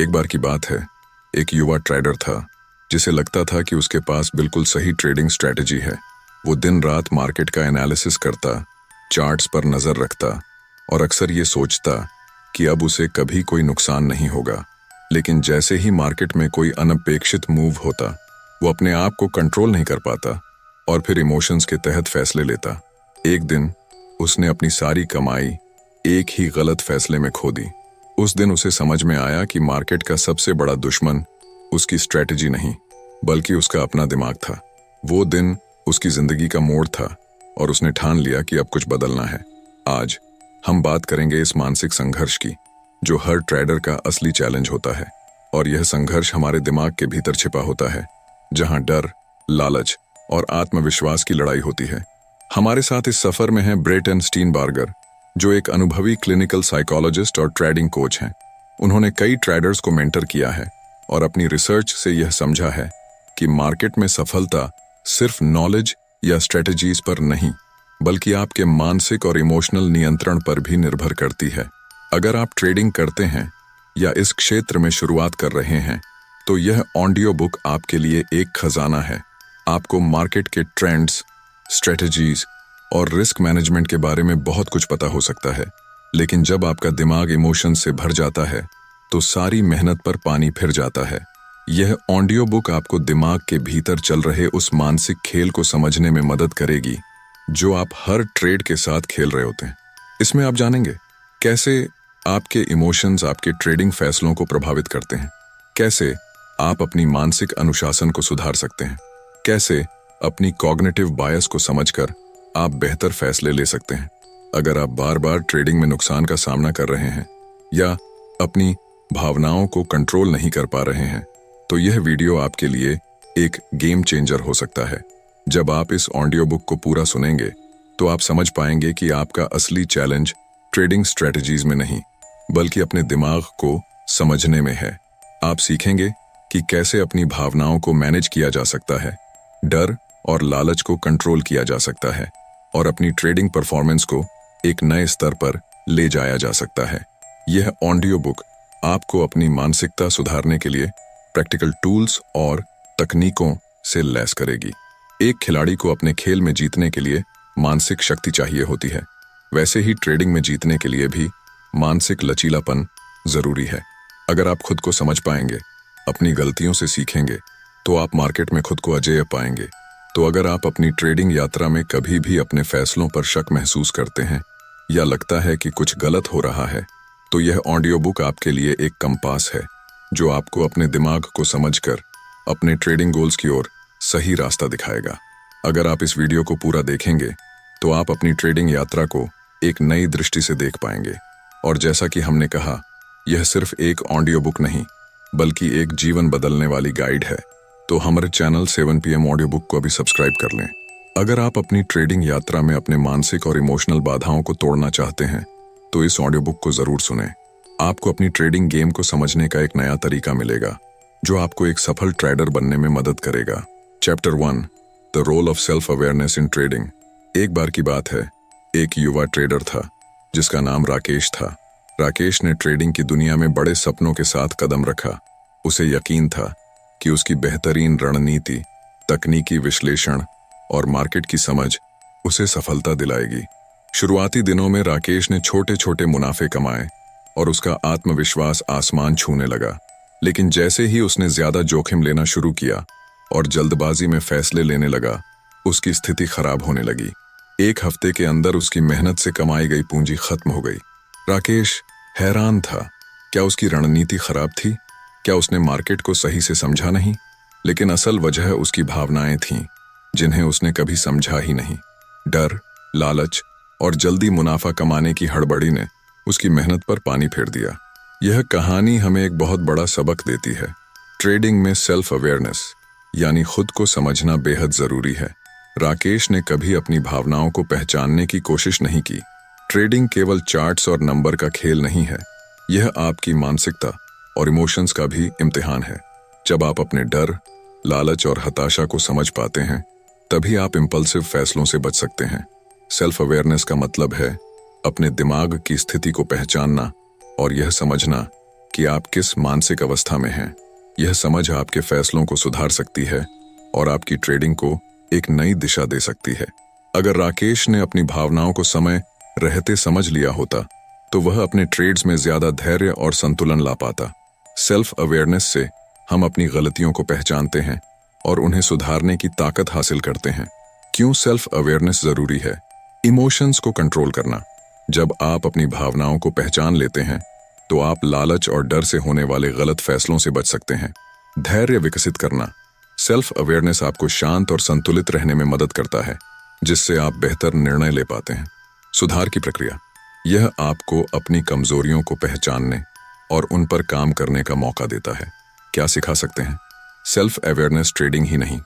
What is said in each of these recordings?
एक बार की बात है, एक युवा ट्रेडर था जिसे लगता था कि उसके पास बिल्कुल सही ट्रेडिंग स्ट्रैटेजी है। वो दिन रात मार्केट का एनालिसिस करता, चार्ट्स पर नजर रखता और अक्सर ये सोचता कि अब उसे कभी कोई नुकसान नहीं होगा। लेकिन जैसे ही मार्केट में कोई अनपेक्षित मूव होता, वो अपने आप को कंट्रोल नहीं कर पाता और फिर इमोशंस के तहत फैसले लेता। एक दिन उसने अपनी सारी कमाई एक ही गलत फैसले में खो दी। उस दिन उसे समझ में आया कि मार्केट का सबसे बड़ा दुश्मन उसकी स्ट्रैटेजी नहीं, बल्कि उसका अपना दिमाग था। वो दिन उसकी जिंदगी का मोड़ था और उसने ठान लिया कि अब कुछ बदलना है। आज हम बात करेंगे इस मानसिक संघर्ष की, जो हर ट्रेडर का असली चैलेंज होता है। और यह संघर्ष हमारे दिमाग के भीतर छिपा होता है, जहां डर, लालच और आत्मविश्वास की लड़ाई होती है। हमारे साथ इस सफर में है ब्रेटन स्टीनबार्गर, जो एक अनुभवी क्लिनिकल साइकोलॉजिस्ट और ट्रेडिंग कोच हैं। उन्होंने कई ट्रेडर्स को मेंटर किया है और अपनी रिसर्च से यह समझा है कि मार्केट में सफलता सिर्फ नॉलेज या स्ट्रेटजीज पर नहीं, बल्कि आपके मानसिक और इमोशनल नियंत्रण पर भी निर्भर करती है। अगर आप ट्रेडिंग करते हैं या इस क्षेत्र में शुरुआत कर रहे हैं, तो यह ऑडियो बुक आपके लिए एक खजाना है। आपको मार्केट के ट्रेंड्स, स्ट्रेटजीज और रिस्क मैनेजमेंट के बारे में बहुत कुछ पता हो सकता है, लेकिन जब आपका दिमाग इमोशन से भर जाता है, तो सारी मेहनत पर पानी फिर जाता है। यह ऑडियो बुक आपको दिमाग के भीतर चल रहे उस मानसिक खेल को समझने में मदद करेगी, जो आप हर ट्रेड के साथ खेल रहे होते हैं। इसमें आप जानेंगे कैसे आपके इमोशंस आपके ट्रेडिंग फैसलों को प्रभावित करते हैं, कैसे आप अपनी मानसिक अनुशासन को सुधार सकते हैं, कैसे अपनी कॉग्निटिव बायस को समझकर आप बेहतर फैसले ले सकते हैं। अगर आप बार बार ट्रेडिंग में नुकसान का सामना कर रहे हैं या अपनी भावनाओं को कंट्रोल नहीं कर पा रहे हैं, तो यह वीडियो आपके लिए एक गेम चेंजर हो सकता है। जब आप इस ऑडियो बुक को पूरा सुनेंगे, तो आप समझ पाएंगे कि आपका असली चैलेंज ट्रेडिंग स्ट्रेटजीज में नहीं, बल्कि अपने दिमाग को समझने में है। आप सीखेंगे कि कैसे अपनी भावनाओं को मैनेज किया जा सकता है, डर और लालच को कंट्रोल किया जा सकता है और अपनी ट्रेडिंग परफॉर्मेंस को एक नए स्तर पर ले जाया जा सकता है। यह ऑडियो बुक आपको अपनी मानसिकता सुधारने के लिए प्रैक्टिकल टूल्स और तकनीकों से लैस करेगी। एक खिलाड़ी को अपने खेल में जीतने के लिए मानसिक शक्ति चाहिए होती है, वैसे ही ट्रेडिंग में जीतने के लिए भी मानसिक लचीलापन जरूरी है। अगर आप खुद को समझ पाएंगे, अपनी गलतियों से सीखेंगे, तो आप मार्केट में खुद को अजेय पाएंगे। तो अगर आप अपनी ट्रेडिंग यात्रा में कभी भी अपने फैसलों पर शक महसूस करते हैं या लगता है कि कुछ गलत हो रहा है, तो यह ऑडियो बुक आपके लिए एक कंपास है, जो आपको अपने दिमाग को समझकर अपने ट्रेडिंग गोल्स की ओर सही रास्ता दिखाएगा। अगर आप इस वीडियो को पूरा देखेंगे, तो आप अपनी ट्रेडिंग यात्रा को एक नई दृष्टि से देख पाएंगे। और जैसा कि हमने कहा, यह सिर्फ एक ऑडियो बुक नहीं, बल्कि एक जीवन बदलने वाली गाइड है। तो हमारे चैनल 7 PM ऑडियो बुक को अभी सब्सक्राइब कर लें। अगर आप अपनी ट्रेडिंग यात्रा में अपने मानसिक और इमोशनल बाधाओं को तोड़ना चाहते हैं, तो इस ऑडियो बुक को जरूर सुनें। आपको अपनी ट्रेडिंग गेम को समझने का एक नया तरीका मिलेगा, जो आपको एक सफल ट्रेडर बनने में मदद करेगा। Chapter 1, the role of self awareness in trading. एक बार की बात है, एक युवा ट्रेडर था जिसका नाम राकेश था। राकेश ने ट्रेडिंग की दुनिया में बड़े सपनों के साथ कदम रखा। उसे यकीन था कि उसकी बेहतरीन रणनीति, तकनीकी विश्लेषण और मार्केट की समझ उसे सफलता दिलाएगी। शुरुआती दिनों में राकेश ने छोटे छोटे मुनाफे कमाए और उसका आत्मविश्वास आसमान छूने लगा। लेकिन जैसे ही उसने ज्यादा जोखिम लेना शुरू किया और जल्दबाजी में फैसले लेने लगा, उसकी स्थिति खराब होने लगी। एक हफ्ते के अंदर उसकी मेहनत से कमाई गई पूंजी खत्म हो गई। राकेश हैरान था, क्या उसकी रणनीति खराब थी? क्या उसने मार्केट को सही से समझा नहीं? लेकिन असल वजह उसकी भावनाएं थीं, जिन्हें उसने कभी समझा ही नहीं। डर, लालच और जल्दी मुनाफा कमाने की हड़बड़ी ने उसकी मेहनत पर पानी फेर दिया। यह कहानी हमें एक बहुत बड़ा सबक देती है। ट्रेडिंग में सेल्फ अवेयरनेस यानी खुद को समझना बेहद जरूरी है। राकेश ने कभी अपनी भावनाओं को पहचानने की कोशिश नहीं की। ट्रेडिंग केवल चार्ट्स और नंबर का खेल नहीं है, यह आपकी मानसिकता और इमोशंस का भी इम्तिहान है। जब आप अपने डर, लालच और हताशा को समझ पाते हैं, तभी आप इम्पल्सिव फैसलों से बच सकते हैं। सेल्फ अवेयरनेस का मतलब है अपने दिमाग की स्थिति को पहचानना और यह समझना कि आप किस मानसिक अवस्था में हैं। यह समझ आपके फैसलों को सुधार सकती है और आपकी ट्रेडिंग को एक नई दिशा दे सकती है। अगर राकेश ने अपनी भावनाओं को समय रहते समझ लिया होता तो वह अपने ट्रेड्स में ज्यादा धैर्य और संतुलन ला पाता। सेल्फ अवेयरनेस से हम अपनी गलतियों को पहचानते हैं और उन्हें सुधारने की ताकत हासिल करते हैं। क्यों सेल्फ अवेयरनेस जरूरी है? इमोशंस को कंट्रोल करना। जब आप अपनी भावनाओं को पहचान लेते हैं तो आप लालच और डर से होने वाले गलत फैसलों से बच सकते हैं। धैर्य विकसित करना। सेल्फ अवेयरनेस आपको शांत और संतुलित रहने में मदद करता है, जिससे आप बेहतर निर्णय ले पाते हैं। सुधार की प्रक्रिया। यह आपको अपनी कमजोरियों को पहचानने और उन पर काम करने का मौका देता है। क्या सिखा सकते हैं? सेल्फ अवेयरनेस ट्रेडिंग ही नहीं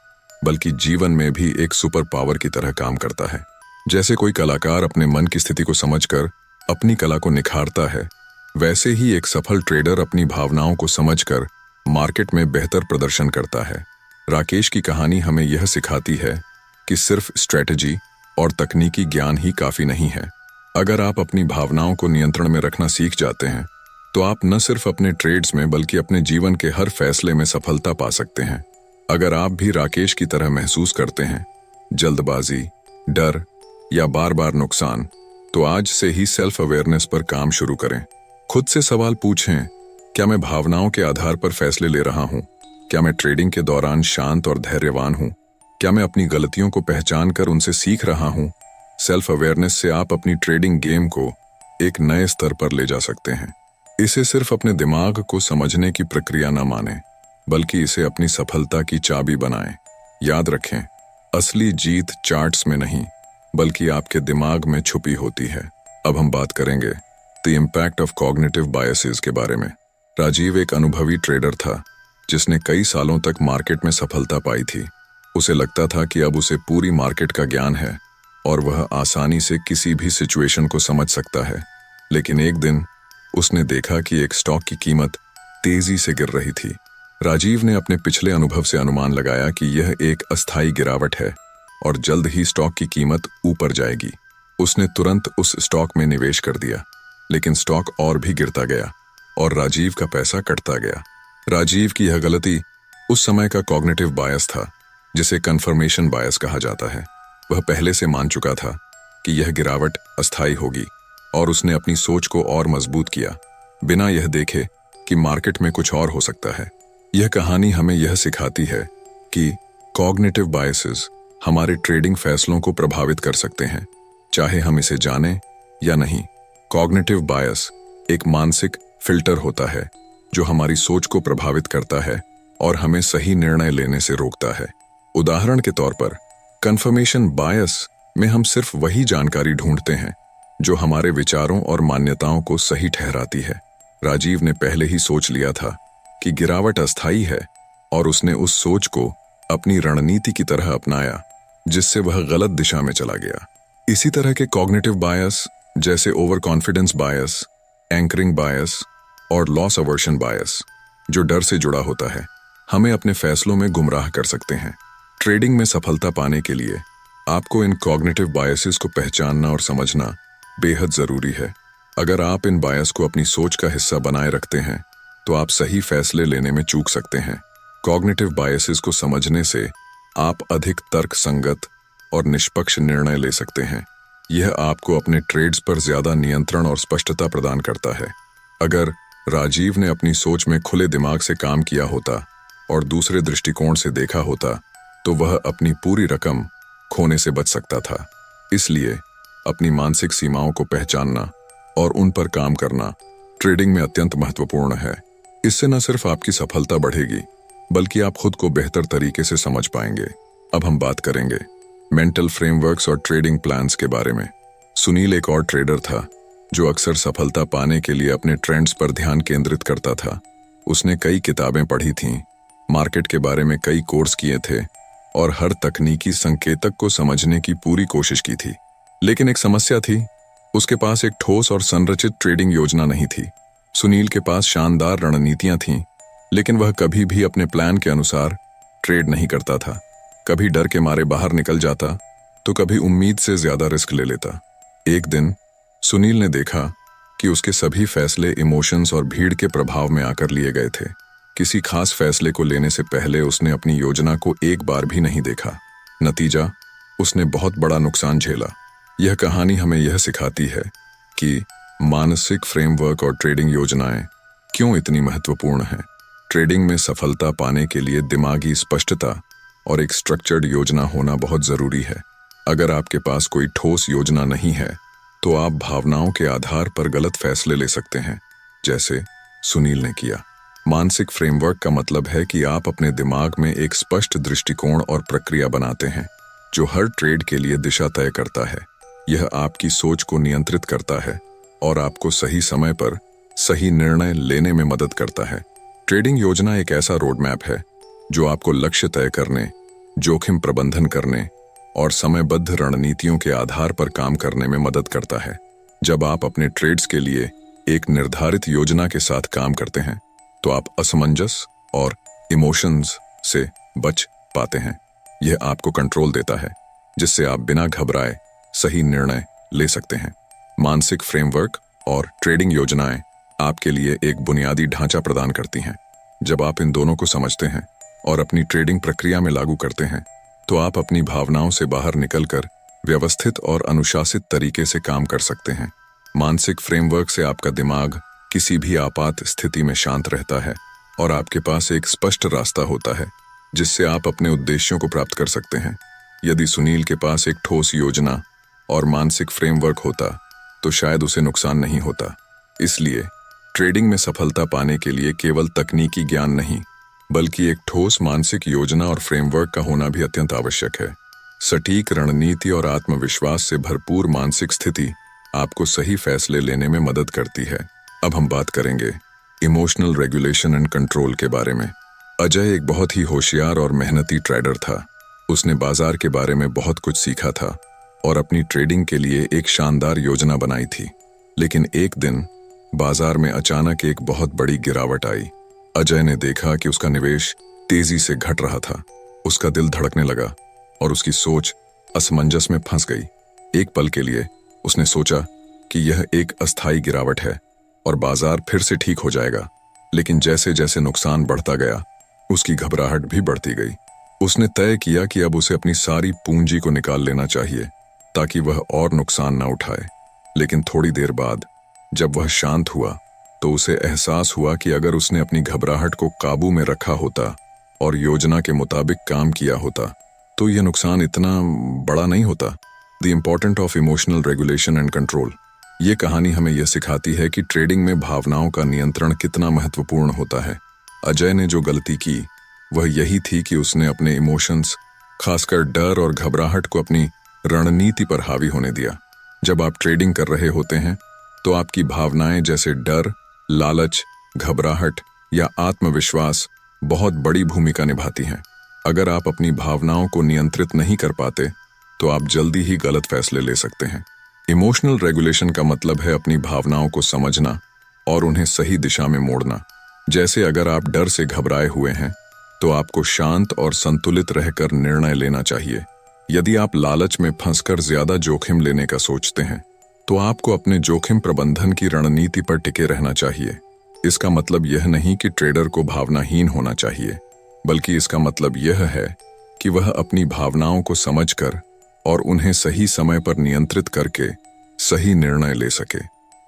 बल्कि जीवन में भी एक सुपर पावर की तरह काम करता है। जैसे कोई कलाकार अपने मन की स्थिति को समझकर अपनी कला को निखारता है, वैसे ही एक सफल ट्रेडर अपनी भावनाओं को समझकर मार्केट में बेहतर प्रदर्शन करता है। राकेश की कहानी हमें यह सिखाती है कि सिर्फ स्ट्रेटजी और तकनीकी ज्ञान ही काफी नहीं है। अगर आप अपनी भावनाओं को नियंत्रण में रखना सीख जाते हैं तो आप न सिर्फ अपने ट्रेड्स में बल्कि अपने जीवन के हर फैसले में सफलता पा सकते हैं। अगर आप भी राकेश की तरह महसूस करते हैं जल्दबाजी, डर या बार बार नुकसान, तो आज से ही सेल्फ अवेयरनेस पर काम शुरू करें। खुद से सवाल पूछें, क्या मैं भावनाओं के आधार पर फैसले ले रहा हूं? क्या मैं ट्रेडिंग के दौरान शांत और धैर्यवान हूं? क्या मैं अपनी गलतियों को पहचान कर उनसे सीख रहा हूं? सेल्फ अवेयरनेस से आप अपनी ट्रेडिंग गेम को एक नए स्तर पर ले जा सकते हैं। इसे सिर्फ अपने दिमाग को समझने की प्रक्रिया न मानें, बल्कि इसे अपनी सफलता की चाबी बनाएं। याद रखें, असली जीत चार्ट्स में नहीं बल्कि आपके दिमाग में छुपी होती है। अब हम बात करेंगे the impact of cognitive biases के बारे में। राजीव एक अनुभवी ट्रेडर था जिसने कई सालों तक मार्केट में सफलता पाई थी। उसे लगता था कि अब उसे पूरी मार्केट का ज्ञान है और वह आसानी से किसी भी सिचुएशन को समझ सकता है। लेकिन एक दिन उसने देखा कि एक स्टॉक की कीमत तेजी से गिर रही थी। राजीव ने अपने पिछले अनुभव से अनुमान लगाया कि यह एक अस्थायी गिरावट है और जल्द ही स्टॉक की कीमत ऊपर जाएगी। उसने तुरंत उस स्टॉक में निवेश कर दिया, लेकिन स्टॉक और भी गिरता गया और राजीव का पैसा कटता गया। राजीव की यह गलती उस समय का कॉग्निटिव बायस था, जिसे कन्फर्मेशन बायस कहा जाता है। वह पहले से मान चुका था कि यह गिरावट अस्थायी होगी और उसने अपनी सोच को और मजबूत किया, बिना यह देखे कि मार्केट में कुछ और हो सकता है। यह कहानी हमें यह सिखाती है कि कॉग्निटिव बायसेस हमारे ट्रेडिंग फैसलों को प्रभावित कर सकते हैं, चाहे हम इसे जानें या नहीं। कॉग्निटिव बायस एक मानसिक फिल्टर होता है जो हमारी सोच को प्रभावित करता है और हमें सही निर्णय लेने से रोकता है। उदाहरण के तौर पर, कन्फर्मेशन बायस में हम सिर्फ वही जानकारी ढूंढते हैं जो हमारे विचारों और मान्यताओं को सही ठहराती है। राजीव ने पहले ही सोच लिया था कि गिरावट अस्थायी है और उसने उस सोच को अपनी रणनीति की तरह अपनाया, जिससे वह गलत दिशा में चला गया। इसी तरह के कॉग्निटिव बायस जैसे ओवर कॉन्फिडेंस बायस, एंकरिंग बायस और लॉस अवर्शन बायस, जो डर से जुड़ा होता है, हमें अपने फैसलों में गुमराह कर सकते हैं। ट्रेडिंग में सफलता पाने के लिए आपको इन कॉग्निटिव बायसेस को पहचानना और समझना बेहद जरूरी है। अगर आप इन बायस को अपनी सोच का हिस्सा बनाए रखते हैं तो आप सही फैसले लेने में चूक सकते हैं। कॉग्निटिव बायसेस को समझने से आप अधिक तर्क संगत और निष्पक्ष निर्णय ले सकते हैं। यह आपको अपने ट्रेड्स पर ज्यादा नियंत्रण और स्पष्टता प्रदान करता है। अगर राजीव ने अपनी सोच में खुले दिमाग से काम किया होता और दूसरे दृष्टिकोण से देखा होता तो वह अपनी पूरी रकम खोने से बच सकता था। इसलिए अपनी मानसिक सीमाओं को पहचानना और उन पर काम करना ट्रेडिंग में अत्यंत महत्वपूर्ण है। इससे न सिर्फ आपकी सफलता बढ़ेगी बल्कि आप खुद को बेहतर तरीके से समझ पाएंगे। अब हम बात करेंगे मेंटल फ्रेमवर्क्स और ट्रेडिंग प्लान्स के बारे में। सुनील एक और ट्रेडर था जो अक्सर सफलता पाने के लिए अपने ट्रेंड्स पर ध्यान केंद्रित करता था। उसने कई किताबें पढ़ी थीं, मार्केट के बारे में कई कोर्स किए थे और हर तकनीकी संकेतक को समझने की पूरी कोशिश की थी। लेकिन एक समस्या थी, उसके पास एक ठोस और संरचित ट्रेडिंग योजना नहीं थी। सुनील के पास शानदार रणनीतियां थीं, लेकिन वह कभी भी अपने प्लान के अनुसार ट्रेड नहीं करता था। कभी डर के मारे बाहर निकल जाता तो कभी उम्मीद से ज्यादा रिस्क ले लेता। एक दिन सुनील ने देखा कि उसके सभी फैसले इमोशंस और भीड़ के प्रभाव में आकर लिए गए थे। किसी खास फैसले को लेने से पहले उसने अपनी योजना को एक बार भी नहीं देखा। नतीजा, उसने बहुत बड़ा नुकसान झेला। यह कहानी हमें यह सिखाती है कि मानसिक फ्रेमवर्क और ट्रेडिंग योजनाएं क्यों इतनी महत्वपूर्ण हैं। ट्रेडिंग में सफलता पाने के लिए दिमागी स्पष्टता और एक स्ट्रक्चर्ड योजना होना बहुत जरूरी है। अगर आपके पास कोई ठोस योजना नहीं है तो आप भावनाओं के आधार पर गलत फैसले ले सकते हैं, जैसे सुनील ने किया। मानसिक फ्रेमवर्क का मतलब है कि आप अपने दिमाग में एक स्पष्ट दृष्टिकोण और प्रक्रिया बनाते हैं जो हर ट्रेड के लिए दिशा तय करता है। यह आपकी सोच को नियंत्रित करता है और आपको सही समय पर सही निर्णय लेने में मदद करता है। ट्रेडिंग योजना एक ऐसा रोड मैप है जो आपको लक्ष्य तय करने, जोखिम प्रबंधन करने और समयबद्ध रणनीतियों के आधार पर काम करने में मदद करता है। जब आप अपने ट्रेड्स के लिए एक निर्धारित योजना के साथ काम करते हैं तो आप असमंजस और इमोशंस से बच पाते हैं। यह आपको कंट्रोल देता है, जिससे आप बिना घबराए सही निर्णय ले सकते हैं। मानसिक फ्रेमवर्क और ट्रेडिंग योजनाएं आपके लिए एक बुनियादी ढांचा प्रदान करती हैं। जब आप इन दोनों को समझते हैं और अपनी ट्रेडिंग प्रक्रिया में लागू करते हैं तो आप अपनी भावनाओं से बाहर निकलकर व्यवस्थित और अनुशासित तरीके से काम कर सकते हैं। मानसिक फ्रेमवर्क से आपका दिमाग किसी भी आपात स्थिति में शांत रहता है और आपके पास एक स्पष्ट रास्ता होता है जिससे आप अपने उद्देश्यों को प्राप्त कर सकते हैं। यदि सुनील के पास एक ठोस योजना और मानसिक फ्रेमवर्क होता तो शायद उसे नुकसान नहीं होता। इसलिए ट्रेडिंग में सफलता पाने के लिए केवल तकनीकी ज्ञान नहीं, बल्कि एक ठोस मानसिक योजना और फ्रेमवर्क का होना भी अत्यंत आवश्यक है। सटीक रणनीति और आत्मविश्वास से भरपूर मानसिक स्थिति आपको सही फैसले लेने में मदद करती है। अब हम बात करेंगे इमोशनल रेगुलेशन एंड कंट्रोल के बारे में। अजय एक बहुत ही होशियार और मेहनती ट्रेडर था। उसने बाजार के बारे में बहुत कुछ सीखा था और अपनी ट्रेडिंग के लिए एक शानदार योजना बनाई थी। लेकिन एक दिन बाजार में अचानक एक बहुत बड़ी गिरावट आई। अजय ने देखा कि उसका निवेश तेजी से घट रहा था। उसका दिल धड़कने लगा और उसकी सोच असमंजस में फंस गई। एक पल के लिए उसने सोचा कि यह एक अस्थायी गिरावट है और बाजार फिर से ठीक हो जाएगा। लेकिन जैसे जैसे नुकसान बढ़ता गया, उसकी घबराहट भी बढ़ती गई। उसने तय किया कि अब उसे अपनी सारी पूंजी को निकाल लेना चाहिए ताकि वह और नुकसान न उठाए। लेकिन थोड़ी देर बाद जब वह शांत हुआ तो उसे एहसास हुआ कि अगर उसने अपनी घबराहट को काबू में रखा होता और योजना के मुताबिक काम किया होता तो यह नुकसान इतना बड़ा नहीं होता। The important of emotional regulation and control. ये कहानी हमें यह सिखाती है कि ट्रेडिंग में भावनाओं का नियंत्रण कितना महत्वपूर्ण होता है। अजय ने जो गलती की वह यही थी कि उसने अपने इमोशंस, खासकर डर और घबराहट को अपनी रणनीति पर हावी होने दिया। जब आप ट्रेडिंग कर रहे होते हैं तो आपकी भावनाएं जैसे डर, लालच, घबराहट या आत्मविश्वास बहुत बड़ी भूमिका निभाती हैं। अगर आप अपनी भावनाओं को नियंत्रित नहीं कर पाते तो आप जल्दी ही गलत फैसले ले सकते हैं। इमोशनल रेगुलेशन का मतलब है अपनी भावनाओं को समझना और उन्हें सही दिशा में मोड़ना। जैसे अगर आप डर से घबराए हुए हैं तो आपको शांत और संतुलित रहकर निर्णय लेना चाहिए। यदि आप लालच में फंसकर ज्यादा जोखिम लेने का सोचते हैं तो आपको अपने जोखिम प्रबंधन की रणनीति पर टिके रहना चाहिए। इसका मतलब यह नहीं कि ट्रेडर को भावनाहीन होना चाहिए, बल्कि इसका मतलब यह है कि वह अपनी भावनाओं को समझकर और उन्हें सही समय पर नियंत्रित करके सही निर्णय ले सके।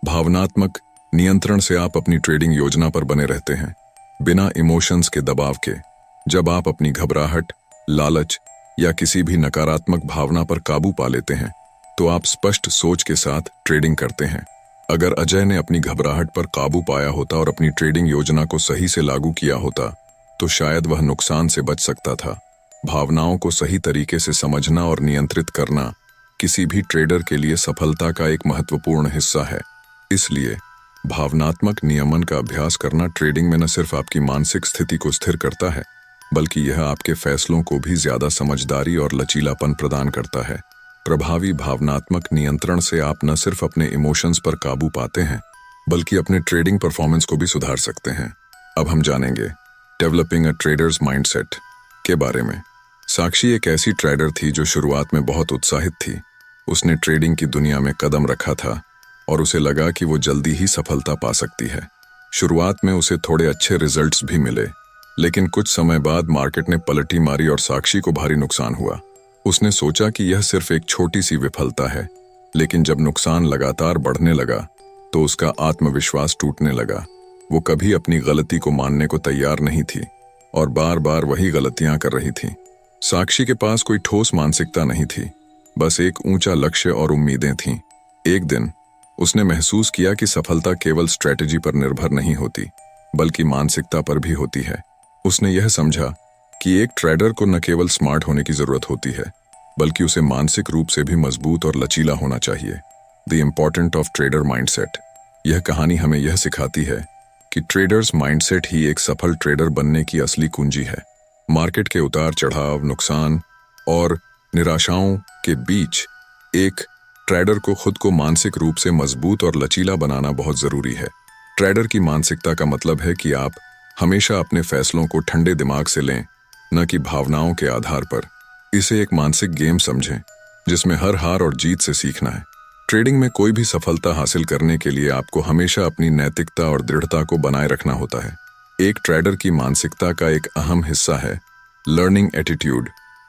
भावनात्मक नियंत्रण से आप अपनी ट्रेडिंग योजना पर बने रहते हैं, बिना इमोशंस के दबाव के। जब आप अपनी घबराहट, लालच या किसी भी नकारात्मक भावना पर काबू पा लेते हैं तो आप स्पष्ट सोच के साथ ट्रेडिंग करते हैं। अगर अजय ने अपनी घबराहट पर काबू पाया होता और अपनी ट्रेडिंग योजना को सही से लागू किया होता तो शायद वह नुकसान से बच सकता था। भावनाओं को सही तरीके से समझना और नियंत्रित करना किसी भी ट्रेडर के लिए सफलता का एक महत्वपूर्ण हिस्सा है। इसलिए भावनात्मक नियमन का अभ्यास करना ट्रेडिंग में न सिर्फ आपकी मानसिक स्थिति को स्थिर करता है, बल्कि यह आपके फैसलों को भी ज्यादा समझदारी और लचीलापन प्रदान करता है। प्रभावी भावनात्मक नियंत्रण से आप न सिर्फ अपने इमोशंस पर काबू पाते हैं, बल्कि अपने ट्रेडिंग परफॉर्मेंस को भी सुधार सकते हैं। अब हम जानेंगे डेवलपिंग अ ट्रेडर्स माइंडसेट के बारे में। साक्षी एक ऐसी ट्रेडर थी जो शुरुआत में बहुत उत्साहित थी। उसने ट्रेडिंग की दुनिया में कदम रखा था, और उसे लगा कि वो जल्दी ही सफलता पा सकती है। शुरुआत में उसे थोड़े अच्छे रिजल्ट्स भी मिले, लेकिन कुछ समय बाद मार्केट ने पलटी मारी और साक्षी को भारी नुकसान हुआ। उसने सोचा कि यह सिर्फ एक छोटी सी विफलता है, लेकिन जब नुकसान लगातार बढ़ने लगा तो उसका आत्मविश्वास टूटने लगा। वो कभी अपनी गलती को मानने को तैयार नहीं थी और बार बार वही गलतियां कर रही थी। साक्षी के पास कोई ठोस मानसिकता नहीं थी, बस एक ऊंचा लक्ष्य और उम्मीदें थीं। एक दिन उसने महसूस किया कि सफलता केवल स्ट्रेटजी पर निर्भर नहीं होती, बल्कि मानसिकता पर भी होती है। उसने यह समझा कि एक ट्रेडर को न केवल स्मार्ट होने की जरूरत होती है, बल्कि उसे मानसिक रूप से भी मजबूत और लचीला होना चाहिए। The important of trader mindset. यह कहानी हमें यह सिखाती है कि ट्रेडर्स माइंडसेट ही एक सफल ट्रेडर बनने की असली कुंजी है। मार्केट के उतार चढ़ाव, नुकसान और निराशाओं के बीच एक ट्रेडर को खुद को मानसिक रूप से मजबूत और लचीला बनाना बहुत जरूरी है। ट्रेडर की मानसिकता का मतलब है कि आप हमेशा अपने फैसलों को ठंडे दिमाग से लें, न कि भावनाओं के आधार पर। इसे एक मानसिक गेम समझें जिसमें हर हार और जीत से सीखना है। ट्रेडिंग में कोई भी सफलता हासिल करने के लिए आपको हमेशा अपनी नैतिकता और दृढ़ता को बनाए रखना होता है। एक ट्रेडर की मानसिकता का एक अहम हिस्सा है लर्निंग एटीट्यूड,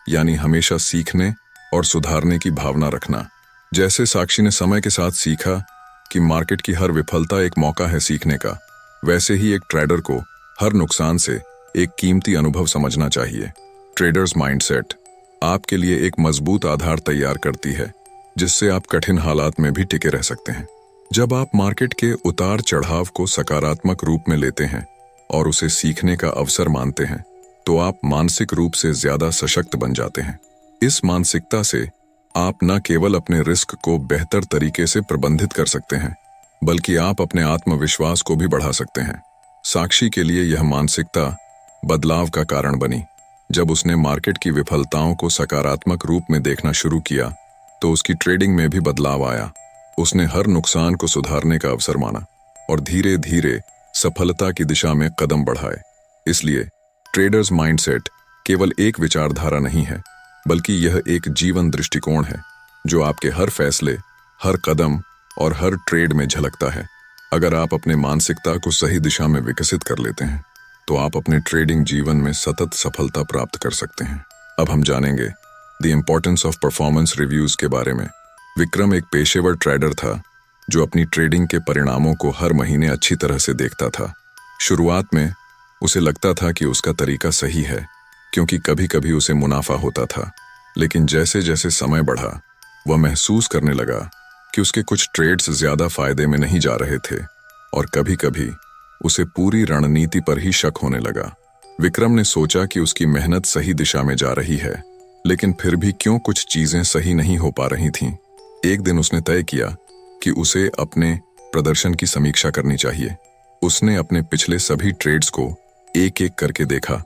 यानी हमेशा सीखने और सुधारने की भावना रखना। जैसे साक्षी ने समय के साथ सीखा कि मार्केट की हर विफलता एक मौका है सीखने का, वैसे ही एक ट्रेडर को हर नुकसान से एक कीमती अनुभव समझना चाहिए। ट्रेडर्स माइंडसेट आपके लिए एक मजबूत आधार तैयार करती है, जिससे आप कठिन हालात में भी टिके रह सकते हैं। जब आप मार्केट के उतार चढ़ाव को सकारात्मक रूप में लेते हैं और उसे सीखने का अवसर मानते हैं, तो आप मानसिक रूप से ज्यादा सशक्त बन जाते हैं। इस मानसिकता से आप न केवल अपने रिस्क को बेहतर तरीके से प्रबंधित कर सकते हैं, बल्कि आप अपने आत्मविश्वास को भी बढ़ा सकते हैं। साक्षी के लिए यह मानसिकता बदलाव का कारण बनी। जब उसने मार्केट की विफलताओं को सकारात्मक रूप में देखना शुरू किया, तो उसकी ट्रेडिंग में भी बदलाव आया। उसने हर नुकसान को सुधारने का अवसर माना और धीरे धीरे सफलता की दिशा में कदम बढ़ाए। इसलिए ट्रेडर्स माइंडसेट केवल एक विचारधारा नहीं है, बल्कि यह एक जीवन दृष्टिकोण है जो आपके हर फैसले, हर कदम और हर ट्रेड में झलकता है। अगर आप अपने मानसिकता को सही दिशा में विकसित कर लेते हैं, तो आप अपने ट्रेडिंग जीवन में सतत सफलता प्राप्त कर सकते हैं। अब हम जानेंगे the importance of performance reviews के बारे में। विक्रम एक पेशेवर ट्रेडर था जो अपनी ट्रेडिंग के परिणामों को हर महीने अच्छी तरह से देखता था। शुरुआत में उसे लगता था कि उसका तरीका सही है, क्योंकि कभी कभी उसे मुनाफा होता था। लेकिन जैसे जैसे समय बढ़ा, वह महसूस करने लगा कि उसके कुछ ट्रेड्स ज्यादा फायदे में नहीं जा रहे थे और कभी कभी उसे पूरी रणनीति पर ही शक होने लगा। विक्रम ने सोचा कि उसकी मेहनत सही दिशा में जा रही है, लेकिन फिर भी क्यों कुछ चीजें सही नहीं हो पा रही थीं। एक दिन उसने तय किया कि उसे अपने प्रदर्शन की समीक्षा करनी चाहिए। उसने अपने पिछले सभी ट्रेड्स को एक एक करके देखा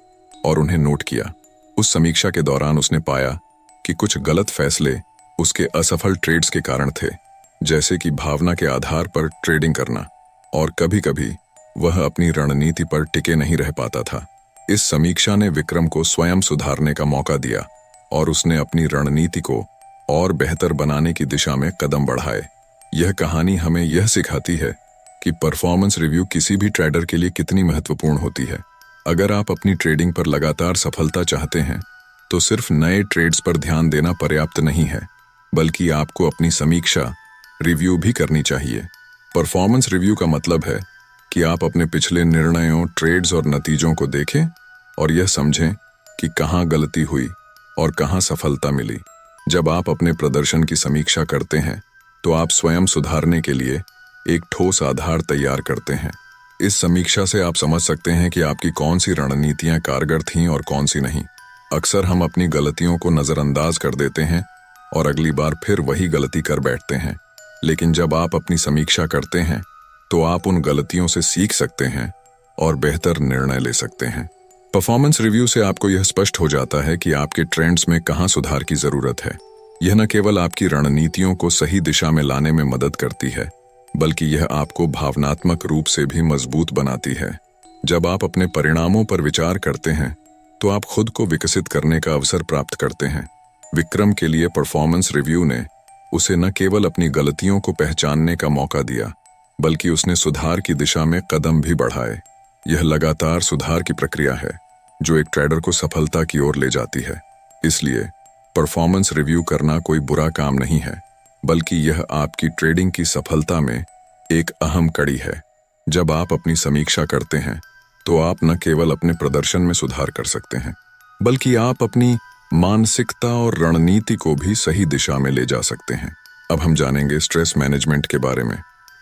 और उन्हें नोट किया। उस समीक्षा के दौरान उसने पाया कि कुछ गलत फैसले उसके असफल ट्रेड्स के कारण थे, जैसे कि भावना के आधार पर ट्रेडिंग करना, और कभी कभी वह अपनी रणनीति पर टिके नहीं रह पाता था। इस समीक्षा ने विक्रम को स्वयं सुधारने का मौका दिया और उसने अपनी रणनीति को और बेहतर बनाने की दिशा में कदम बढ़ाए। यह कहानी हमें यह सिखाती है कि परफॉर्मेंस रिव्यू किसी भी ट्रेडर के लिए कितनी महत्वपूर्ण होती है। अगर आप अपनी ट्रेडिंग पर लगातार सफलता चाहते हैं, तो सिर्फ नए ट्रेड्स पर ध्यान देना पर्याप्त नहीं है, बल्कि आपको अपनी समीक्षा रिव्यू भी करनी चाहिए। परफॉर्मेंस रिव्यू का मतलब है कि आप अपने पिछले निर्णयों, ट्रेड्स और नतीजों को देखें और यह समझें कि कहाँ गलती हुई और कहाँ सफलता मिली। जब आप अपने प्रदर्शन की समीक्षा करते हैं, तो आप स्वयं सुधारने के लिए एक ठोस आधार तैयार करते हैं। इस समीक्षा से आप समझ सकते हैं कि आपकी कौन सी रणनीतियां कारगर थीं और कौन सी नहीं। अक्सर हम अपनी गलतियों को नज़रअंदाज कर देते हैं और अगली बार फिर वही गलती कर बैठते हैं। लेकिन जब आप अपनी समीक्षा करते हैं, तो आप उन गलतियों से सीख सकते हैं और बेहतर निर्णय ले सकते हैं। परफॉर्मेंस रिव्यू से आपको यह स्पष्ट हो जाता है कि आपके ट्रेंड्स में कहाँ सुधार की जरूरत है। यह न केवल आपकी रणनीतियों को सही दिशा में लाने में मदद करती है, बल्कि यह आपको भावनात्मक रूप से भी मजबूत बनाती है। जब आप अपने परिणामों पर विचार करते हैं, तो आप खुद को विकसित करने का अवसर प्राप्त करते हैं। विक्रम के लिए परफॉर्मेंस रिव्यू ने उसे न केवल अपनी गलतियों को पहचानने का मौका दिया, बल्कि उसने सुधार की दिशा में कदम भी बढ़ाए। यह लगातार सुधार की प्रक्रिया है जो एक ट्रेडर को सफलता की ओर ले जाती है। इसलिए परफॉर्मेंस रिव्यू करना कोई बुरा काम नहीं है, बल्कि यह आपकी ट्रेडिंग की सफलता में एक अहम कड़ी है। जब आप अपनी समीक्षा करते हैं तो आप न केवल अपने प्रदर्शन में सुधार कर सकते हैं, बल्कि आप अपनी मानसिकता और रणनीति को भी सही दिशा में ले जा सकते हैं। अब हम जानेंगे स्ट्रेस मैनेजमेंट के बारे में।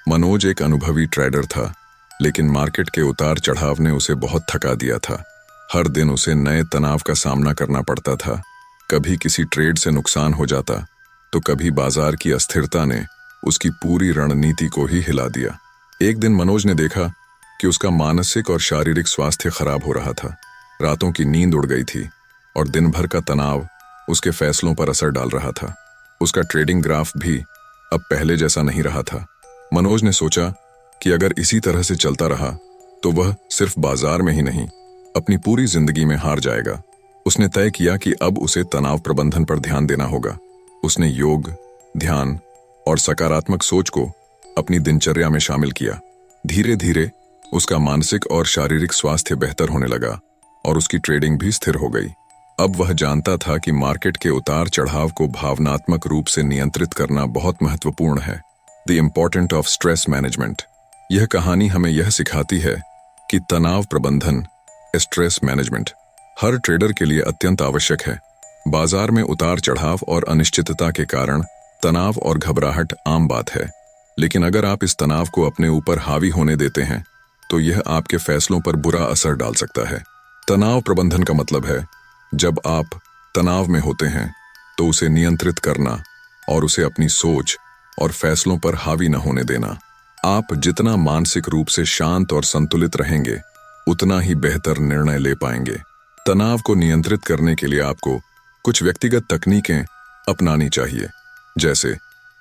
मनोज एक अनुभवी ट्रेडर था, लेकिन मार्केट के उतार चढ़ाव ने उसे बहुत थका दिया था। हर दिन उसे नए तनाव का सामना करना पड़ता था। कभी किसी ट्रेड से नुकसान हो जाता, तो कभी बाजार की अस्थिरता ने उसकी पूरी रणनीति को ही हिला दिया। एक दिन मनोज ने देखा कि उसका मानसिक और शारीरिक स्वास्थ्य खराब हो रहा था। रातों की नींद उड़ गई थी और दिन भर का तनाव उसके फैसलों पर असर डाल रहा था। उसका ट्रेडिंग ग्राफ भी अब पहले जैसा नहीं रहा था। मनोज ने सोचा कि अगर इसी तरह से चलता रहा तो वह सिर्फ बाजार में ही नहीं, अपनी पूरी जिंदगी में हार जाएगा। उसने तय किया कि अब उसे तनाव प्रबंधन पर ध्यान देना होगा। उसने योग, ध्यान और सकारात्मक सोच को अपनी दिनचर्या में शामिल किया। धीरे धीरे उसका मानसिक और शारीरिक स्वास्थ्य बेहतर होने लगा और उसकी ट्रेडिंग भी स्थिर हो गई। अब वह जानता था कि मार्केट के उतार चढ़ाव को भावनात्मक रूप से नियंत्रित करना बहुत महत्वपूर्ण है। The important of stress management. यह कहानी हमें यह सिखाती है कि तनाव प्रबंधन, स्ट्रेस मैनेजमेंट, हर ट्रेडर के लिए अत्यंत आवश्यक है। बाजार में उतार चढ़ाव और अनिश्चितता के कारण तनाव और घबराहट आम बात है, लेकिन अगर आप इस तनाव को अपने ऊपर हावी होने देते हैं तो यह आपके फैसलों पर बुरा असर डाल सकता है। तनाव प्रबंधन का मतलब है जब आप तनाव में होते हैं तो उसे नियंत्रित करना और उसे अपनी सोच और फैसलों पर हावी न होने देना। आप जितना मानसिक रूप से शांत और संतुलित रहेंगे, उतना ही बेहतर निर्णय ले पाएंगे। तनाव को नियंत्रित करने के लिए आपको कुछ व्यक्तिगत तकनीकें अपनानी चाहिए, जैसे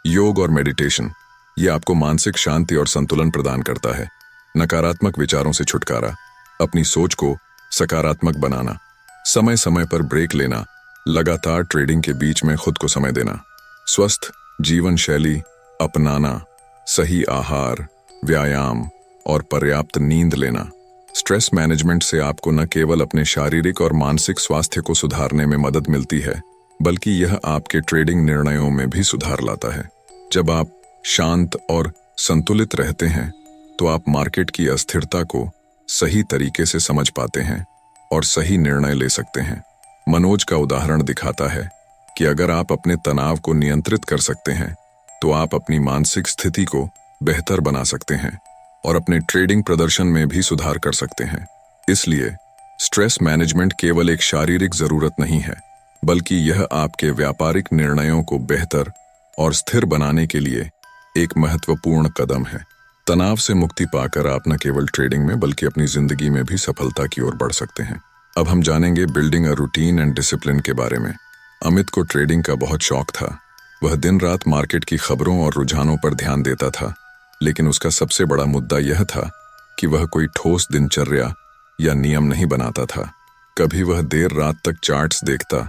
योग और मेडिटेशन। ये आपको मानसिक शांति और संतुलन प्रदान करता है। नकारात्मक विचारों से छुटकारा, अपनी सोच को सकारात्मक बनाना, समय समय पर ब्रेक लेना, लगातार ट्रेडिंग के बीच में खुद को समय देना, स्वस्थ जीवन शैली अपनाना, सही आहार, व्यायाम और पर्याप्त नींद लेना। स्ट्रेस मैनेजमेंट से आपको न केवल अपने शारीरिक और मानसिक स्वास्थ्य को सुधारने में मदद मिलती है, बल्कि यह आपके ट्रेडिंग निर्णयों में भी सुधार लाता है। जब आप शांत और संतुलित रहते हैं तो आप मार्केट की अस्थिरता को सही तरीके से समझ पाते हैं और सही निर्णय ले सकते हैं। मनोज का उदाहरण दिखाता है कि अगर आप अपने तनाव को नियंत्रित कर सकते हैं तो आप अपनी मानसिक स्थिति को बेहतर बना सकते हैं और अपने ट्रेडिंग प्रदर्शन में भी सुधार कर सकते हैं। इसलिए स्ट्रेस मैनेजमेंट केवल एक शारीरिक जरूरत नहीं है, बल्कि यह आपके व्यापारिक निर्णयों को बेहतर और स्थिर बनाने के लिए एक महत्वपूर्ण कदम है। तनाव से मुक्ति पाकर आप न केवल ट्रेडिंग में बल्कि अपनी जिंदगी में भी सफलता की ओर बढ़ सकते हैं। अब हम जानेंगे building a routine and discipline के बारे में। अमित को ट्रेडिंग का बहुत शौक था। वह दिन रात मार्केट की खबरों और रुझानों पर ध्यान देता था, लेकिन उसका सबसे बड़ा मुद्दा यह था कि वह कोई ठोस दिनचर्या या नियम नहीं बनाता था। कभी वह देर रात तक चार्ट्स देखता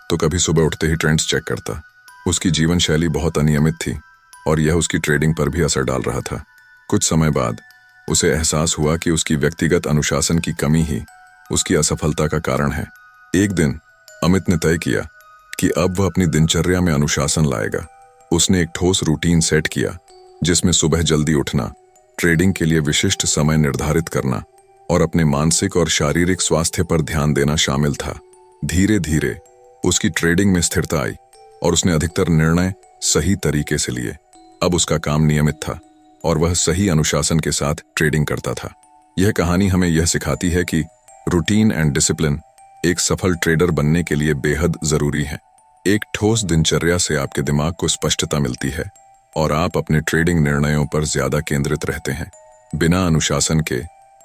तो कभी सुबह उठते ही ट्रेंड्स चेक करता। उसकी जीवन शैली बहुत अनियमित थी और यह उसकी ट्रेडिंग पर भी असर डाल रहा था। कुछ समय बाद उसे एहसास हुआ कि उसकी व्यक्तिगत अनुशासन की कमी ही उसकी असफलता का कारण है। एक दिन अमित ने तय किया कि अब वह अपनी दिनचर्या में अनुशासन लाएगा। उसने एक ठोस रूटीन सेट किया जिसमें सुबह जल्दी उठना, ट्रेडिंग के लिए विशिष्ट समय निर्धारित करना और अपने मानसिक और शारीरिक स्वास्थ्य पर ध्यान देना शामिल था। धीरे धीरे उसकी ट्रेडिंग में स्थिरता आई और उसने अधिकतर निर्णय सही तरीके से लिए। अब उसका काम नियमित था और वह सही अनुशासन के साथ ट्रेडिंग करता था। यह कहानी हमें यह सिखाती है कि रूटीन एंड डिसिप्लिन एक सफल ट्रेडर बनने के लिए बेहद जरूरी है। एक ठोस दिनचर्या से आपके दिमाग को स्पष्टता मिलती है और आप अपने ट्रेडिंग निर्णयों पर ज्यादा केंद्रित रहते हैं। बिना अनुशासन के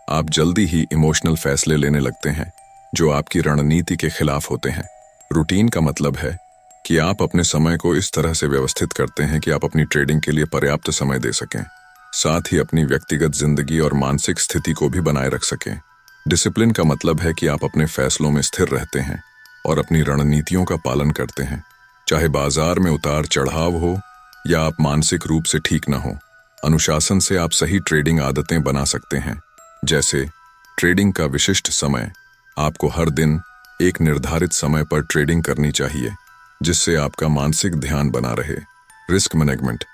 आप जल्दी ही इमोशनल फैसले लेने लगते हैं जो आपकी रणनीति के खिलाफ होते हैं। रूटीन का मतलब है कि आप अपने समय को इस तरह से व्यवस्थित करते हैं कि आप अपनी ट्रेडिंग के लिए पर्याप्त समय दे सकें, साथ ही अपनी व्यक्तिगत जिंदगी और मानसिक स्थिति को भी बनाए रख सकें। डिसिप्लिन का मतलब है कि आप अपने फैसलों में स्थिर रहते हैं और अपनी रणनीतियों का पालन करते हैं, चाहे बाजार में उतार चढ़ाव हो या आप मानसिक रूप से ठीक न हो। अनुशासन से आप सही ट्रेडिंग आदतें बना सकते हैं, जैसे ट्रेडिंग का विशिष्ट समय। आपको हर दिन एक निर्धारित समय पर ट्रेडिंग करनी चाहिए, जिससे आपका मानसिक ध्यान बना रहे। Risk management.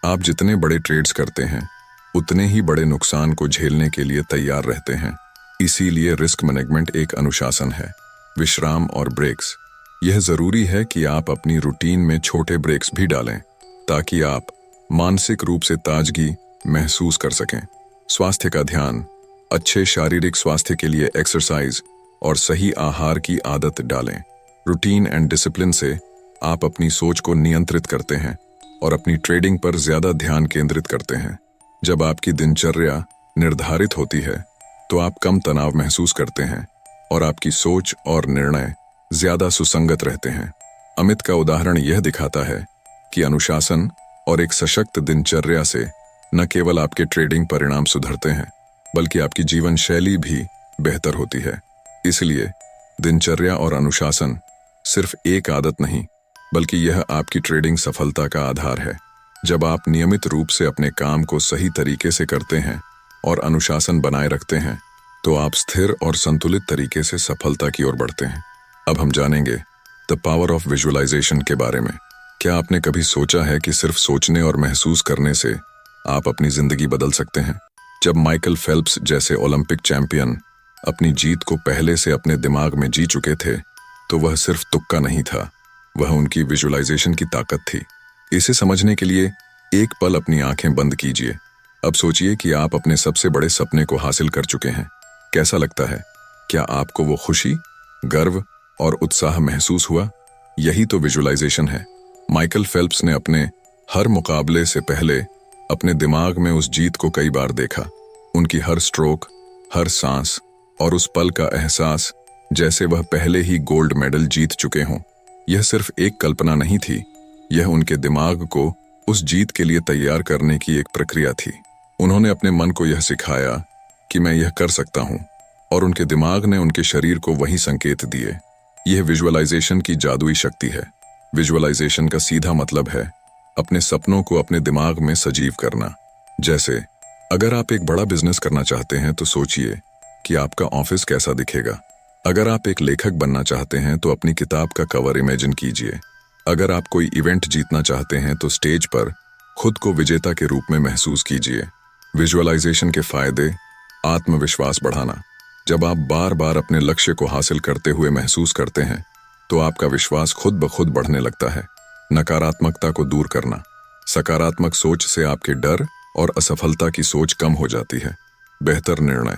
आप जितने बड़े ट्रेड्स करते हैं, उतने ही बड़े नुकसान को झेलने के लिए तैयार रहते हैं। इसीलिए रिस्क मैनेजमेंट एक अनुशासन है। विश्राम और ब्रेक्स। यह जरूरी है कि आप अपनी रूटीन में छोटे ब्रेक्स भी डालें, ताकि आप मानसिक रूप से ताजगी महसूस कर सकें। स्वास्थ्य का ध्यान। अच्छे शारीरिक स्वास्थ्य के लिए एक्सरसाइज और सही आहार की आदत डालें। रूटीन एंड डिसिप्लिन से आप अपनी सोच को नियंत्रित करते हैं और अपनी ट्रेडिंग पर ज्यादा ध्यान केंद्रित करते हैं। जब आपकी दिनचर्या निर्धारित होती है, तो आप कम तनाव महसूस करते हैं और आपकी सोच और निर्णय ज्यादा सुसंगत रहते हैं। अमित का उदाहरण यह दिखाता है कि अनुशासन और एक सशक्त दिनचर्या से न केवल आपके ट्रेडिंग परिणाम सुधरते हैं, बल्कि आपकी जीवन शैली भी बेहतर होती है। इसलिए दिनचर्या और अनुशासन सिर्फ एक आदत नहीं, बल्कि यह आपकी ट्रेडिंग सफलता का आधार है। जब आप नियमित रूप से अपने काम को सही तरीके से करते हैं और अनुशासन बनाए रखते हैं, तो आप स्थिर और संतुलित तरीके से सफलता की ओर बढ़ते हैं। अब हम जानेंगे द पावर ऑफ विजुअलाइजेशन के बारे में। क्या आपने कभी सोचा है कि सिर्फ सोचने और महसूस करने से आप अपनी जिंदगी बदल सकते हैं? जब माइकल फेल्प्स जैसे ओलंपिक चैंपियन अपनी जीत को पहले से अपने दिमाग में जी चुके थे, तो वह सिर्फ तुक्का नहीं था, वह उनकी विजुअलाइजेशन की ताकत थी। इसे समझने के लिए एक पल अपनी आंखें बंद कीजिए। अब सोचिए कि आप अपने सबसे बड़े सपने को हासिल कर चुके हैं। कैसा लगता है? क्या आपको वो खुशी, गर्व और उत्साह महसूस हुआ? यही तो विजुअलाइजेशन है। माइकल फेल्प्स ने अपने हर मुकाबले से पहले अपने दिमाग में उस जीत को कई बार देखा। उनकी हर स्ट्रोक, हर सांस और उस पल का एहसास जैसे वह पहले ही गोल्ड मेडल जीत चुके हों। यह सिर्फ एक कल्पना नहीं थी, यह उनके दिमाग को उस जीत के लिए तैयार करने की एक प्रक्रिया थी। उन्होंने अपने मन को यह सिखाया कि मैं यह कर सकता हूं, और उनके दिमाग ने उनके शरीर को वही संकेत दिए। यह विजुअलाइजेशन की जादुई शक्ति है। विजुअलाइजेशन का सीधा मतलब है अपने सपनों को अपने दिमाग में सजीव करना। जैसे अगर आप एक बड़ा बिजनेस करना चाहते हैं, तो सोचिए कि आपका ऑफिस कैसा दिखेगा। अगर आप एक लेखक बनना चाहते हैं, तो अपनी किताब का कवर इमेजिन कीजिए। अगर आप कोई इवेंट जीतना चाहते हैं, तो स्टेज पर खुद को विजेता के रूप में महसूस कीजिए। विजुअलाइजेशन के फायदे। आत्मविश्वास बढ़ाना। जब आप बार बार अपने लक्ष्य को हासिल करते हुए महसूस करते हैं, तो आपका विश्वास खुद ब खुद बढ़ने लगता है। नकारात्मकता को दूर करना। सकारात्मक सोच से आपके डर और असफलता की सोच कम हो जाती है। बेहतर निर्णय।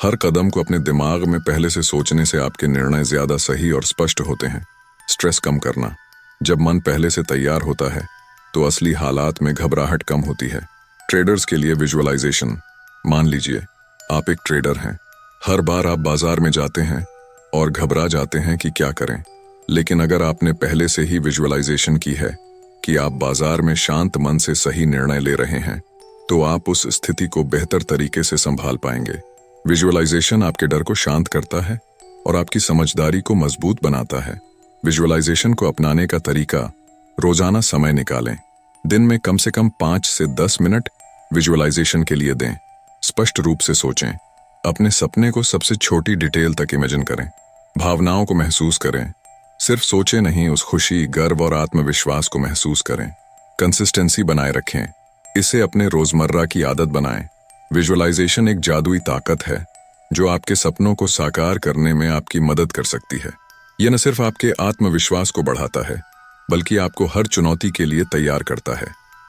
हर कदम को अपने दिमाग में पहले से सोचने से आपके निर्णय ज्यादा सही और स्पष्ट होते हैं। स्ट्रेस कम करना। जब मन पहले से तैयार होता है, तो असली हालात में घबराहट कम होती है। ट्रेडर्स के लिए विजुअलाइजेशन। मान लीजिए आप एक ट्रेडर हैं। हर बार आप बाजार में जाते हैं और घबरा जाते हैं कि क्या करें। लेकिन अगर आपने पहले से ही विजुअलाइजेशन की है कि आप बाजार में शांत मन से सही निर्णय ले रहे हैं, तो आप उस स्थिति को बेहतर तरीके से संभाल पाएंगे। विजुअलाइजेशन आपके डर को शांत करता है और आपकी समझदारी को मजबूत बनाता है। विजुअलाइजेशन को अपनाने का तरीका। रोजाना समय निकालें। दिन में कम से कम 5 से 10 मिनट विजुअलाइजेशन के लिए दें। स्पष्ट रूप से सोचें। अपने सपने को सबसे छोटी डिटेल तक इमेजिन करें। भावनाओं को महसूस करें। सिर्फ सोचें नहीं, उस खुशी, गर्व और आत्मविश्वास को महसूस करें। कंसिस्टेंसी बनाए रखें। इसे अपने रोजमर्रा की आदत बनाएं। विजुअलाइजेशन एक जादुई ताकत है जो आपके सपनों को साकार करने में आपकी मदद कर सकती है। यह न सिर्फ आपके आत्मविश्वास को बढ़ाता है, बल्कि आपको हर चुनौती के लिए तैयार करता है।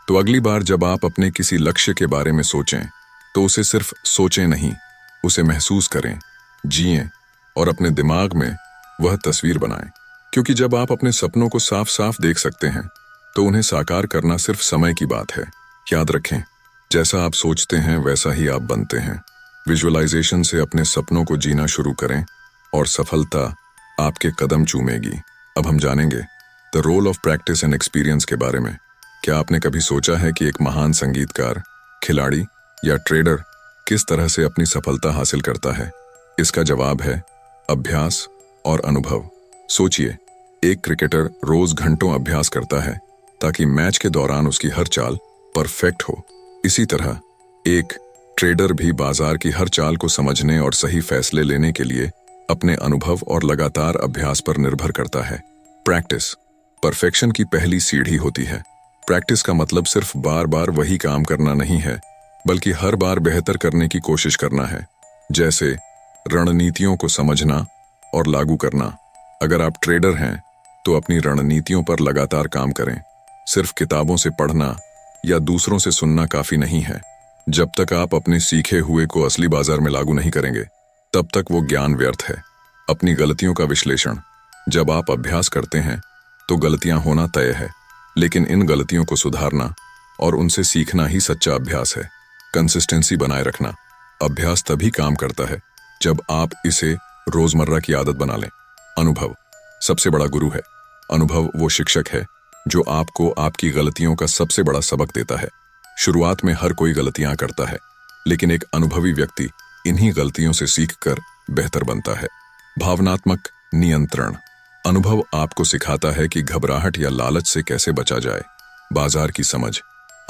तो अगली बार जब आप अपने किसी लक्ष्य के बारे में सोचें, तो उसे सिर्फ सोचें नहीं, उसे महसूस करें, जिएं और अपने दिमाग में वह तस्वीर बनाएं। क्योंकि जब आप अपने सपनों को साफ साफ देख सकते हैं, तो उन्हें साकार करना सिर्फ समय की बात है। याद रखें, जैसा आप सोचते हैं वैसा ही आप बनते हैं। विजुअलाइजेशन से अपने सपनों को जीना शुरू करें और सफलता आपके कदम चूमेगी। अब हम जानेंगे the role of practice and experience के बारे में। क्या आपने कभी सोचा है कि एक महान संगीतकार, खिलाड़ी या ट्रेडर किस तरह से अपनी सफलता हासिल करता है? इसका जवाब है अभ्यास और अनुभव। सोचिए, एक क्रिकेटर रोज घंटों अभ्यास करता है, ताकि मैच के दौरान उसकी हर चाल परफेक्ट हो। इसी तरह एक ट्रेडर भी बाजार की हर चाल को समझने और सही फैसले लेने के लिए अपने अनुभव और लगातार अभ्यास पर निर्भर करता है। प्रैक्टिस परफेक्शन की पहली सीढ़ी होती है। प्रैक्टिस का मतलब सिर्फ बार बार वही काम करना नहीं है, बल्कि हर बार बेहतर करने की कोशिश करना है। जैसे रणनीतियों को समझना और लागू करना। अगर आप ट्रेडर हैं तो अपनी रणनीतियों पर लगातार काम करें। सिर्फ किताबों से पढ़ना या दूसरों से सुनना काफी नहीं है। जब तक आप अपने सीखे हुए को असली बाजार में लागू नहीं करेंगे, तब तक वो ज्ञान व्यर्थ है। अपनी गलतियों का विश्लेषण। जब आप अभ्यास करते हैं तो गलतियां होना तय है, लेकिन इन गलतियों को सुधारना और उनसे सीखना ही सच्चा अभ्यास है। कंसिस्टेंसी बनाए रखना। अभ्यास तभी काम करता है जब आप इसे रोजमर्रा की आदत बना लें। अनुभव सबसे बड़ा गुरु है। अनुभव वो शिक्षक है जो आपको आपकी गलतियों का सबसे बड़ा सबक देता है। शुरुआत में हर कोई गलतियां करता है, लेकिन एक अनुभवी व्यक्ति इन्हीं गलतियों से सीखकर बेहतर बनता है। भावनात्मक नियंत्रण। अनुभव आपको सिखाता है कि घबराहट या लालच से कैसे बचा जाए। बाजार की समझ।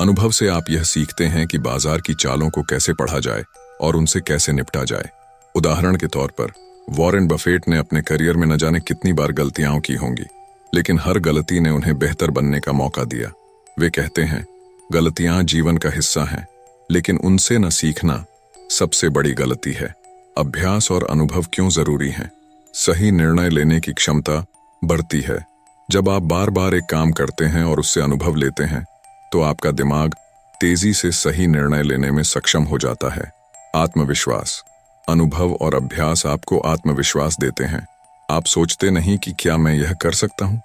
अनुभव से आप यह सीखते हैं कि बाजार की चालों को कैसे पढ़ा जाए और उनसे कैसे निपटा जाए। उदाहरण के तौर पर वॉरेन बफेट ने अपने करियर में न जाने कितनी बार गलतियां की होंगी, लेकिन हर गलती ने उन्हें बेहतर बनने का मौका दिया। वे कहते हैं, गलतियां जीवन का हिस्सा हैं, लेकिन उनसे न सीखना सबसे बड़ी गलती है। अभ्यास और अनुभव क्यों जरूरी हैं? सही निर्णय लेने की क्षमता बढ़ती है। जब आप बार बार एक काम करते हैं और उससे अनुभव लेते हैं, तो आपका दिमाग तेजी से सही निर्णय लेने में सक्षम हो जाता है। आत्मविश्वास। अनुभव और अभ्यास आपको आत्मविश्वास देते हैं। आप सोचते नहीं कि क्या मैं यह कर सकता हूं,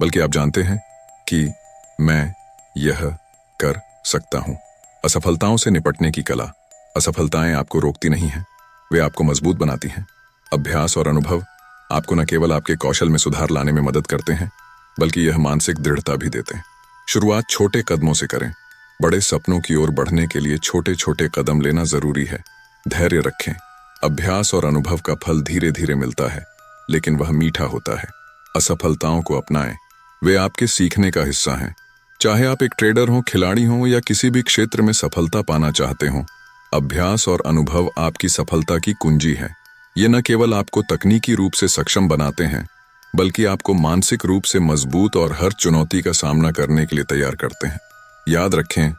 बल्कि आप जानते हैं कि मैं यह कर सकता हूं। असफलताओं से निपटने की कला। असफलताएं आपको रोकती नहीं हैं, वे आपको मजबूत बनाती हैं। अभ्यास और अनुभव आपको न केवल आपके कौशल में सुधार लाने में मदद करते हैं, बल्कि यह मानसिक दृढ़ता भी देते हैं। शुरुआत छोटे कदमों से करें। बड़े सपनों की ओर बढ़ने के लिए छोटे छोटे कदम लेना जरूरी है। धैर्य रखें। अभ्यास और अनुभव का फल धीरे धीरे मिलता है, लेकिन वह मीठा होता है। असफलताओं को अपनाएं, वे आपके सीखने का हिस्सा हैं। चाहे आप एक ट्रेडर हो, खिलाड़ी हो या किसी भी क्षेत्र में सफलता पाना चाहते हो, अभ्यास और अनुभव आपकी सफलता की कुंजी है। ये न केवल आपको तकनीकी रूप से सक्षम बनाते हैं, बल्कि आपको मानसिक रूप से मजबूत और हर चुनौती का सामना करने के लिए तैयार करते हैं। याद रखें,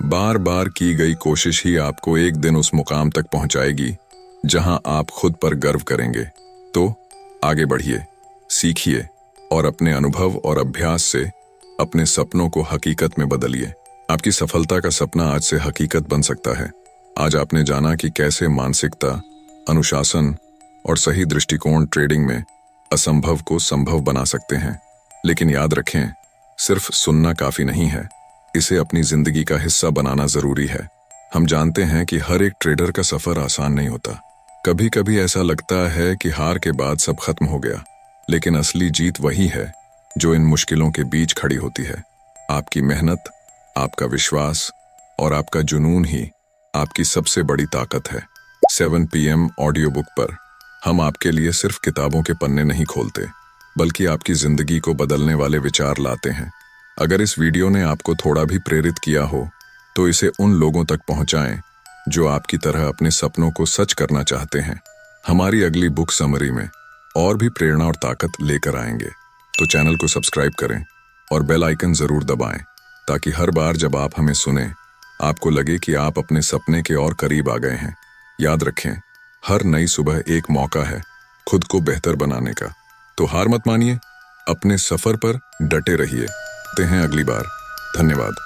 बार बार की गई कोशिश ही आपको एक दिन उस मुकाम तक पहुंचाएगी जहां आप खुद पर गर्व करेंगे। तो आगे बढ़िए, सीखिए और अपने अनुभव और अभ्यास से अपने सपनों को हकीकत में बदलिए। आपकी सफलता का सपना आज से हकीकत बन सकता है। आज आपने जाना कि कैसे मानसिकता, अनुशासन और सही दृष्टिकोण ट्रेडिंग में असंभव को संभव बना सकते हैं। लेकिन याद रखें, सिर्फ सुनना काफी नहीं है, इसे अपनी जिंदगी का हिस्सा बनाना जरूरी है। हम जानते हैं कि हर एक ट्रेडर का सफर आसान नहीं होता। कभी कभी ऐसा लगता है कि हार के बाद सब खत्म हो गया, लेकिन असली जीत वही है जो इन मुश्किलों के बीच खड़ी होती है। आपकी मेहनत, आपका विश्वास और आपका जुनून ही आपकी सबसे बड़ी ताकत है। 7 PM ऑडियो बुक पर हम आपके लिए सिर्फ किताबों के पन्ने नहीं खोलते, बल्कि आपकी जिंदगी को बदलने वाले विचार लाते हैं। अगर इस वीडियो ने आपको थोड़ा भी प्रेरित किया हो, तो इसे उन लोगों तक पहुंचाएं जो आपकी तरह अपने सपनों को सच करना चाहते हैं। हमारी अगली बुक समरी में और भी प्रेरणा और ताकत लेकर आएंगे। तो चैनल को सब्सक्राइब करें और बेल आइकन जरूर दबाएं, ताकि हर बार जब आप हमें सुने, आपको लगे कि आप अपने सपने के और करीब आ गए हैं। याद रखें, हर नई सुबह एक मौका है खुद को बेहतर बनाने का। तो हार मत मानिए, अपने सफर पर डटे रहिए। मिलते हैं अगली बार। धन्यवाद।